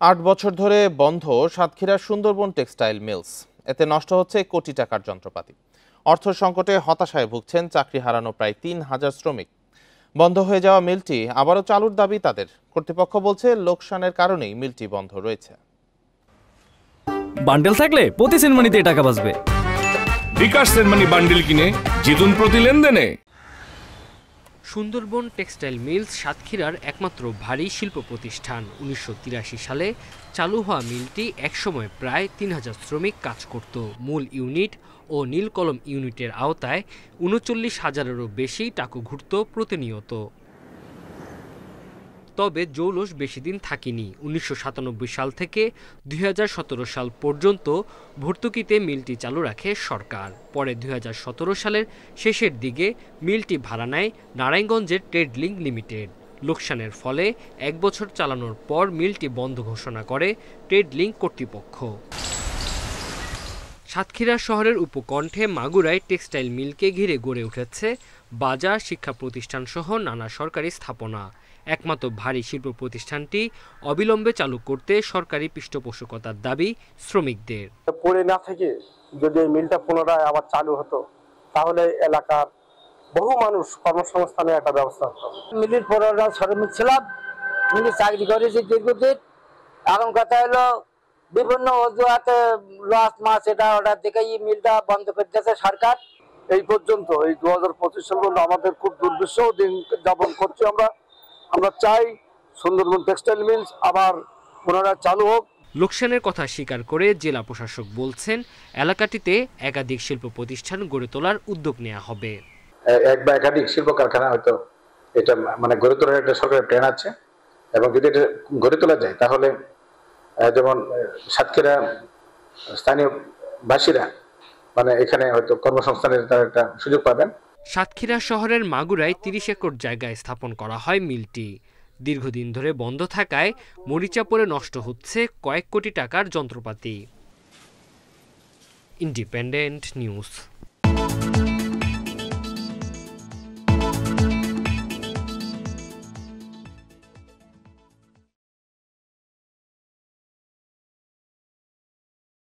৮ বছর ধরে বন্ধ সাতক্ষীরার সুন্দরবন টেক্সটাইল মিলস। এতে নষ্ট হচ্ছে কোটি টাকার যন্ত্রপাতি। অর্থ সংকটে হতাশায় ভুগছেন চাকরি হারানো প্রায় ৩,০০০ শ্রমিক। বন্ধ হয়ে যাওয়া মিলটি আবারও চালুর দাবি তাদের। কর্তৃপক্ষ বলছে লোকসানের কারণেই মিলটি বন্ধ রয়েছে। বান্ডেল থাকলে প্রতি সেনমানিতে টাকা বাঁচবে। বিকাশ সেনমানি বান্ডেল কিনে জিতুন প্রতি লেনদেনে। সুন্দরবন টেক্সটাইল মিলস সাতক্ষীরার একমাত্র ভারী শিল্প প্রতিষ্ঠান। ১৯৮৩ সালে চালু হওয়া মিলটি একসময় প্রায় ৩,০০০ শ্রমিক কাজ করত। মূল ইউনিট ও নীলকলম ইউনিটের আওতায় ৩৯,০০০-এরও বেশি টাকু ঘুরত প্রতিনিয়ত। তবে জৌলস বেশি দিন থাকেনি। ১৯৯৭ সাল থেকে ২০১৭ সাল পর্যন্ত ভর্তুকিতে মিলটি চালু রাখে সরকার। পরে ২০১৭ সালের শেষের দিকে মিলটি ভাড়া নেয় নারায়ণগঞ্জের ট্রেডলিংক লিমিটেড। লোকসানের ফলে ১ বছর চালানোর পর মিলটি বন্ধ ঘোষণা করে ট্রেডলিংক কর্তৃপক্ষ। সাতক্ষীরা শহরের উপকণ্ঠে মাগুরায় টেক্সটাইল মিলকে ঘিরে গড়ে উঠেছে বাজার, শিক্ষা প্রতিষ্ঠান সহ নানা সরকারি স্থাপনা। একমাত্র ভারী শিল্প প্রতিষ্ঠানটি অবিলম্বে চালু করতে সরকারি পৃষ্ঠপোষকতার দাবি শ্রমিকদের। পড়ে না থেকে যদি এই মিলটা পুনরায় আবার চালু হতো তাহলে এলাকার বহু মানুষ কর্মসংস্থানের একটা ব্যবস্থা হতো। মিলির পড়ারা শ্রমিক ছিলাম, মিলি চাকরি করেছি দীর্ঘদিন। এখন কথা হলো বিভিন্ন অজুহাতে লস মাছ এটা ওটার দিকে মিলটা বন্ধ করে দিয়েছে সরকার। এই পর্যন্ত এই 2025 সাল পর্যন্ত আমাদের খুব দুর্বিষহ দিন যাপন করছি। আমরা চাই সুন্দরবন টেক্সটাইল মিলস আবার পুনরায় চালু হোক। লোকসানের কথা স্বীকার করে জেলা প্রশাসক বলছেন, এলাকাটিতে একাধিক শিল্প প্রতিষ্ঠান গড়ে তোলার উদ্যোগ নেওয়া হবে। এক বা একাধিক শিল্প কারখানা হয়তো এটা গড়ে তোলার একটা সরকারের প্ল্যান আছে, এবং যদি এটা গড়ে তোলা যায় তাহলে যেমন সাতক্ষীরা স্থানীয় বাসীরা এখানে হয়তো কর্মসংস্থানের তার একটা সুযোগ পাবেন। সাতক্ষীরা শহরের মাগুরায় ৩০ একর জায়গায় স্থাপন করা হয় মিলটি। দীর্ঘদিন ধরে বন্ধ থাকায় মরিচা পড়ে নষ্ট হচ্ছে কয়েক কোটি টাকার যন্ত্রপাতি। Independent news.